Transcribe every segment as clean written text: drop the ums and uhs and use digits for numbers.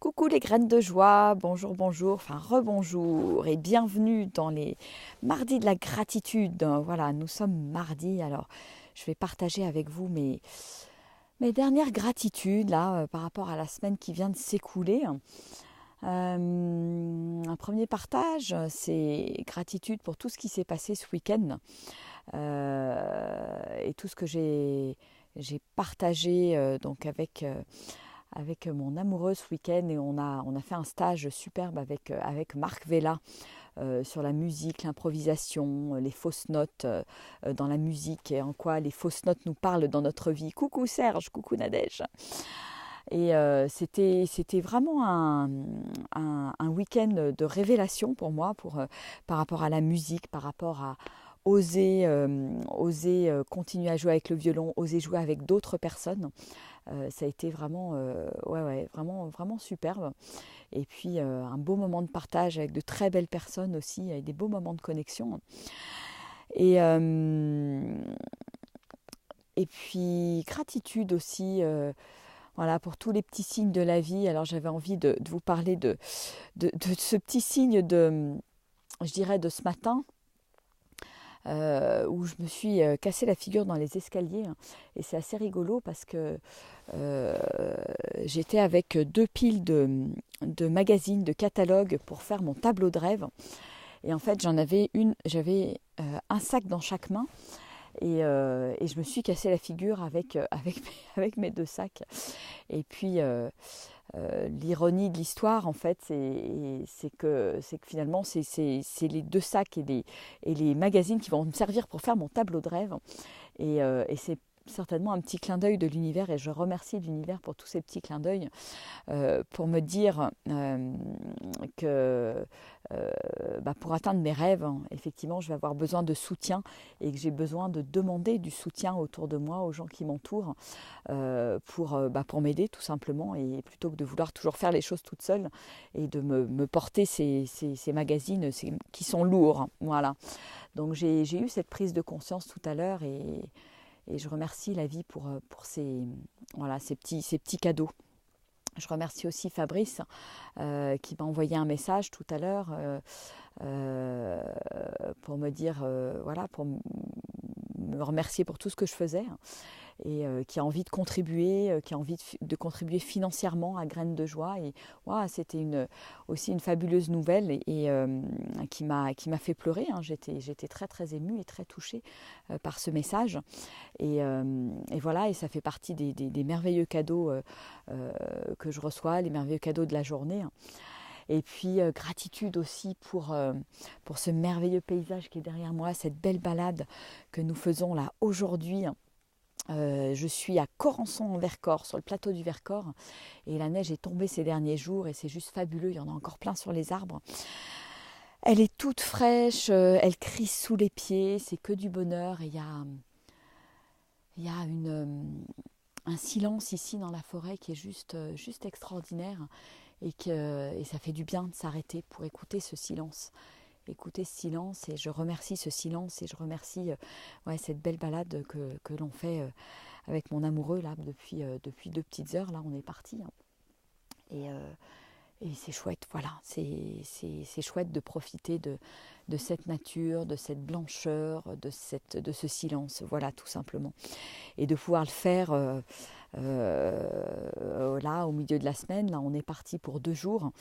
Coucou les graines de joie, bonjour, bonjour, enfin rebonjour et bienvenue dans les mardis de la gratitude. Voilà, nous sommes mardi, alors je vais partager avec vous mes dernières gratitudes là par rapport à la semaine qui vient de s'écouler. Un premier partage, c'est gratitude pour tout ce qui s'est passé ce week-end et tout ce que j'ai partagé donc avec mon amoureux ce week-end et on a fait un stage superbe avec Marc Vella sur la musique, l'improvisation, les fausses notes dans la musique et en quoi les fausses notes nous parlent dans notre vie. Coucou Serge, coucou Nadège. Et c'était vraiment un week-end de révélation pour moi par rapport à la musique, par rapport à oser continuer à jouer avec le violon, oser jouer avec d'autres personnes. Ça a été vraiment, vraiment, vraiment superbe. Et puis un beau moment de partage avec de très belles personnes aussi, avec des beaux moments de connexion. Et, euh, et puis gratitude aussi, voilà, pour tous les petits signes de la vie. Alors j'avais envie de vous parler de ce petit signe je dirais, de ce matin. Où je me suis cassé la figure dans les escaliers. Et c'est assez rigolo parce que euh, j'étais avec deux piles de magazines, de catalogues pour faire mon tableau de rêve. Et en fait, j'avais un sac dans chaque main. Et je me suis cassé la figure avec mes deux sacs. Et puis, l'ironie de l'histoire, en fait, c'est que finalement, c'est les deux sacs et les magazines qui vont me servir pour faire mon tableau de rêve. Et c'est certainement un petit clin d'œil de l'univers, et je remercie l'univers pour tous ces petits clins d'œil, pour me dire que pour atteindre mes rêves, effectivement, je vais avoir besoin de soutien et que j'ai besoin de demander du soutien autour de moi, aux gens qui m'entourent, pour m'aider tout simplement, et plutôt que de vouloir toujours faire les choses toute seule et de me porter ces magazines qui sont lourds. Voilà. Donc j'ai eu cette prise de conscience tout à l'heure, et je remercie la vie pour ces petits cadeaux. Je remercie aussi Fabrice qui m'a envoyé un message tout à l'heure pour me dire, pour me remercier pour tout ce que je faisais, et qui a envie de contribuer, qui a envie de contribuer financièrement à Graines de Joie. Et c'était aussi une fabuleuse nouvelle, et qui m'a fait pleurer. J'étais très très émue et très touchée par ce message. Et voilà, et ça fait partie des merveilleux cadeaux que je reçois, les merveilleux cadeaux de la journée. Et puis gratitude aussi pour ce merveilleux paysage qui est derrière moi, cette belle balade que nous faisons là aujourd'hui. Je suis à Corançon en Vercors, sur le plateau du Vercors, et la neige est tombée ces derniers jours et c'est juste fabuleux, il y en a encore plein sur les arbres. Elle est toute fraîche, elle crie sous les pieds, c'est que du bonheur, et il y a un silence ici dans la forêt qui est juste extraordinaire, et ça fait du bien de s'arrêter pour écouter ce silence. Écouter ce silence, et je remercie ce silence, et je remercie cette belle balade que l'on fait avec mon amoureux là depuis 2 petites heures. Là, on est parti, et c'est chouette. Voilà, c'est chouette de profiter de cette nature, de cette blancheur, de ce silence. Voilà, tout simplement, et de pouvoir le faire. Là, au milieu de la semaine, là, on est parti pour 2 jours.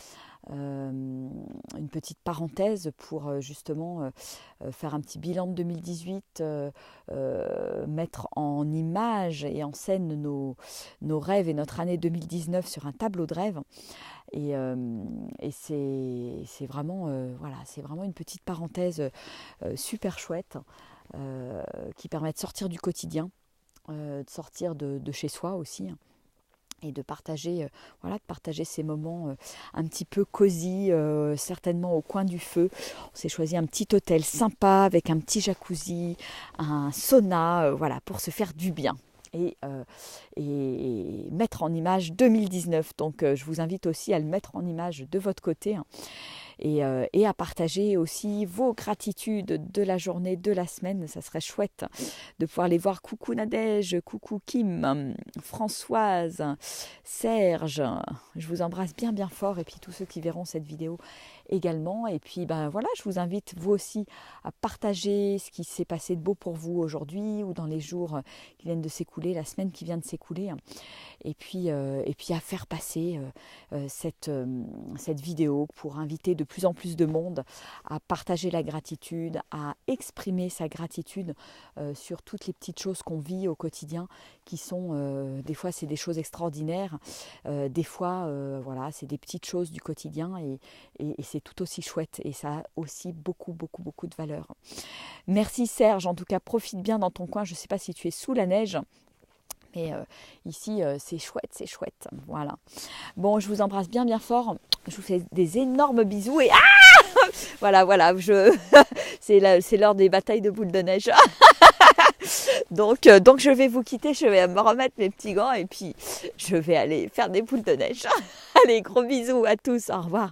Une petite parenthèse pour justement faire un petit bilan de 2018, mettre en image et en scène nos rêves et notre année 2019 sur un tableau de rêve. Et c'est vraiment, c'est vraiment une petite parenthèse super chouette, qui permet de sortir du quotidien, de sortir de chez soi aussi, et de partager ces moments un petit peu cosy, certainement au coin du feu. On s'est choisi un petit hôtel sympa avec un petit jacuzzi, un sauna, pour se faire du bien. Et mettre en image 2019. Donc je vous invite aussi à le mettre en image de votre côté, et à partager aussi vos gratitudes de la journée, de la semaine. Ça serait chouette de pouvoir les voir. Coucou Nadège, coucou Kim, Françoise, Serge, je vous embrasse bien bien fort, et puis tous ceux qui verront cette vidéo également. Et puis ben voilà, je vous invite vous aussi à partager ce qui s'est passé de beau pour vous aujourd'hui ou dans les jours qui viennent de s'écouler, la semaine qui vient de s'écouler, et puis à faire passer cette vidéo pour inviter de plus en plus de monde à partager la gratitude, à exprimer sa gratitude sur toutes les petites choses qu'on vit au quotidien, qui sont des fois c'est des choses extraordinaires, des fois voilà, c'est des petites choses du quotidien, et c'est tout aussi chouette, et ça a aussi beaucoup de valeur. Merci Serge, en tout cas profite bien dans ton coin. Je ne sais pas si tu es sous la neige, mais ici c'est chouette, voilà. Bon, je vous embrasse bien bien fort, je vous fais des énormes bisous, et voilà, c'est l'heure des batailles de boules de neige. Donc je vais vous quitter, je vais me remettre mes petits gants, et puis je vais aller faire des boules de neige. Allez, gros bisous à tous, au revoir.